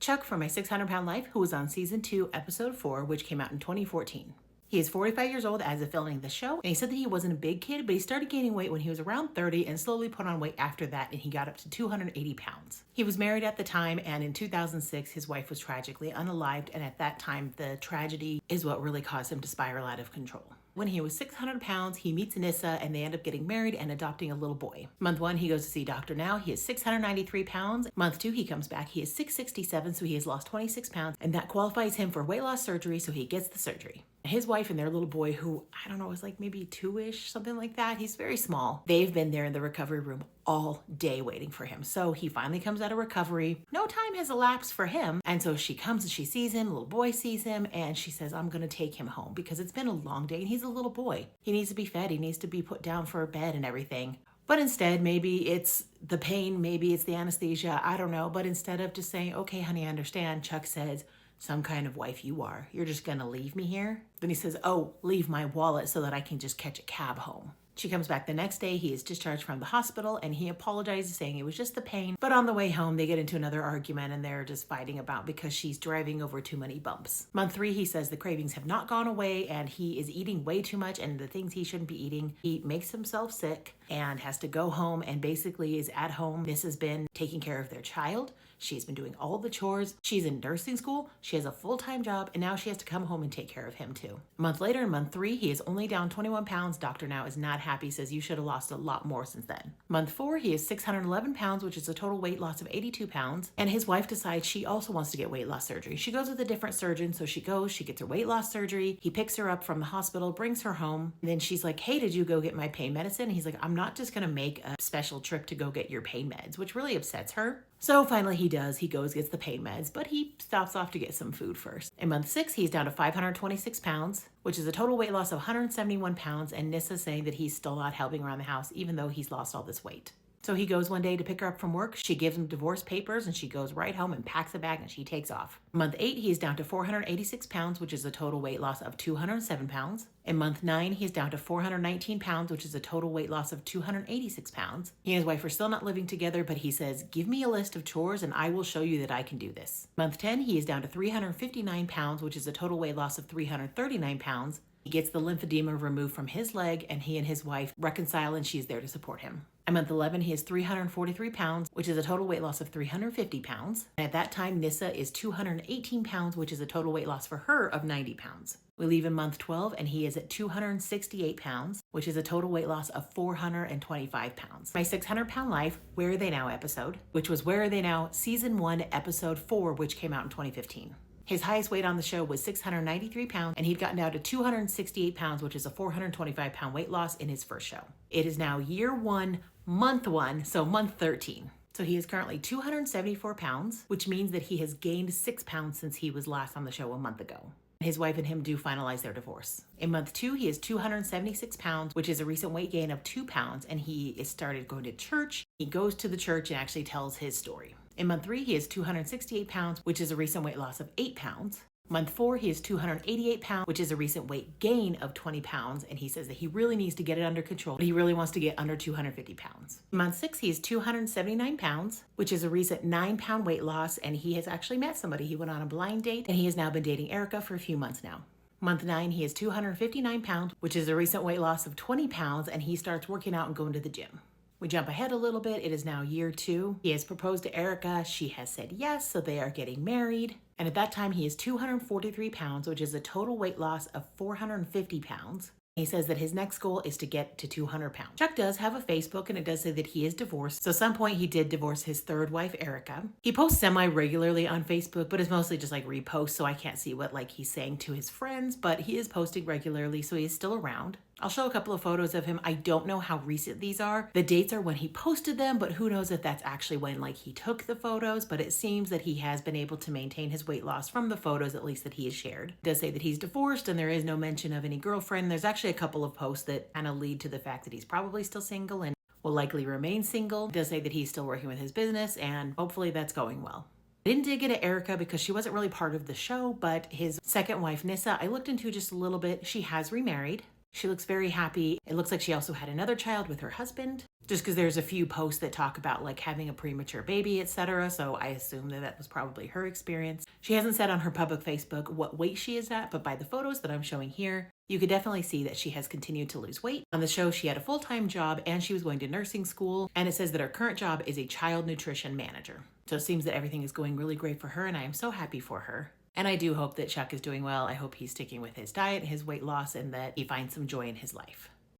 Chuck from My 600-Pound Life, who was on season 2, episode 4, which came out in 2014. He is 45 years old as of filming the show, and he said that he wasn't a big kid, but he started gaining weight when he was around 30 and slowly put on weight after that, and he got up to 280 pounds. He was married at the time, and in 2006, his wife was tragically unalived, and at that time, the tragedy is what really caused him to spiral out of control. When he was 600 pounds, he meets Nissa and they end up getting married and adopting a little boy. Month 1, he goes to see Dr. Now. He is 693 pounds. Month 2, he comes back. He is 667, so he has lost 26 pounds, and that qualifies him for weight loss surgery, so he gets the surgery. His wife and their little boy, who, I don't know, is like maybe 2-ish, something like that. He's very small. They've been there in the recovery room all day waiting for him. So he finally comes out of recovery. No time has elapsed for him. And so she comes and she sees him, little boy sees him, and she says, I'm going to take him home because it's been a long day and he's a little boy. He needs to be fed. He needs to be put down for a bed and everything. But instead, maybe it's the pain, maybe it's the anesthesia, I don't know. But instead of just saying, okay, honey, I understand, Chuck says, some kind of wife you are. You're just gonna leave me here? Then he says, oh, leave my wallet so that I can just catch a cab home. She comes back the next day. He is discharged from the hospital and he apologizes, saying it was just the pain. But on the way home, they get into another argument and they're just fighting about because she's driving over too many bumps. Month 3, he says the cravings have not gone away and he is eating way too much and the things he shouldn't be eating. He makes himself sick and has to go home and basically is at home. This has been taking care of their child. She's been doing all the chores. She's in nursing school. She has a full-time job, and now she has to come home and take care of him too. A month later, in month 3, he is only down 21 pounds. Dr. Now is not happy, says you should have lost a lot more since then. Month 4, he is 611 pounds, which is a total weight loss of 82 pounds. And his wife decides she also wants to get weight loss surgery. She goes with a different surgeon, so she gets her weight loss surgery. He picks her up from the hospital, brings her home. And then she's like, hey, did you go get my pain medicine? And he's like, I'm not just gonna make a special trip to go get your pain meds, which really upsets her. So finally he does. He goes, gets the pain meds, but he stops off to get some food first. In month 6, he's down to 526 pounds, which is a total weight loss of 171 pounds. And Nissa's saying that he's still not helping around the house, even though he's lost all this weight. So he goes one day to pick her up from work. She gives him divorce papers and she goes right home and packs a bag and she takes off. Month 8, he's down to 486 pounds, which is a total weight loss of 207 pounds. In month 9, he's down to 419 pounds, which is a total weight loss of 286 pounds. He and his wife are still not living together, but he says, give me a list of chores and I will show you that I can do this. Month 10, he is down to 359 pounds, which is a total weight loss of 339 pounds. He gets the lymphedema removed from his leg and he and his wife reconcile and she's there to support him. At month 11, he is 343 pounds, which is a total weight loss of 350 pounds. And at that time, Nissa is 218 pounds, which is a total weight loss for her of 90 pounds. We leave in month 12 and he is at 268 pounds, which is a total weight loss of 425 pounds. My 600-Pound Life, Where Are They Now episode, which was Where Are They Now season 1, episode 4, which came out in 2015. His highest weight on the show was 693 pounds, and he'd gotten down to 268 pounds, which is a 425-pound weight loss in his first show. It is now year 1, month 1, so month 13. So he is currently 274 pounds, which means that he has gained 6 pounds since he was last on the show a month ago. His wife and him do finalize their divorce. In month 2, he is 276 pounds, which is a recent weight gain of 2 pounds, and he is started going to church. He goes to the church and actually tells his story. In month 3, he is 268 pounds, which is a recent weight loss of 8 pounds. Month 4, he is 288 pounds, which is a recent weight gain of 20 pounds. And he says that he really needs to get it under control, but he really wants to get under 250 pounds. Month 6, he is 279 pounds, which is a recent 9-pound weight loss. And he has actually met somebody. He went on a blind date and he has now been dating Erica for a few months now. Month 9, he is 259 pounds, which is a recent weight loss of 20 pounds. And he starts working out and going to the gym. We jump ahead a little bit. It is now year 2. He has proposed to Erica. She has said yes, so they are getting married. And at that time, he is 243 pounds, which is a total weight loss of 450 pounds. He says that his next goal is to get to 200 pounds. Chuck does have a Facebook and it does say that he is divorced. So at some point he did divorce his third wife, Erica. He posts semi-regularly on Facebook, but it's mostly just like reposts. So I can't see what he's saying to his friends, but he is posting regularly. So he is still around. I'll show a couple of photos of him. I don't know how recent these are. The dates are when he posted them, but who knows if that's actually when he took the photos, but it seems that he has been able to maintain his weight loss from the photos, at least that he has shared. It does say that he's divorced and there is no mention of any girlfriend. There's actually a couple of posts that kind of lead to the fact that he's probably still single and will likely remain single. It does say that he's still working with his business and hopefully that's going well. I didn't dig into Erica because she wasn't really part of the show, but his second wife, Nissa, I looked into just a little bit. She has remarried. She looks very happy. It looks like she also had another child with her husband. just because there's a few posts that talk about like having a premature baby, etc. So I assume that that was probably her experience. She hasn't said on her public Facebook what weight she is at, but by the photos that I'm showing here, you could definitely see that she has continued to lose weight. On the show, she had a full-time job and she was going to nursing school, and it says that her current job is a child nutrition manager. So it seems that everything is going really great for her, and I am so happy for her. And I do hope that Chuck is doing well. I hope he's sticking with his diet, his weight loss, and that he finds some joy in his life.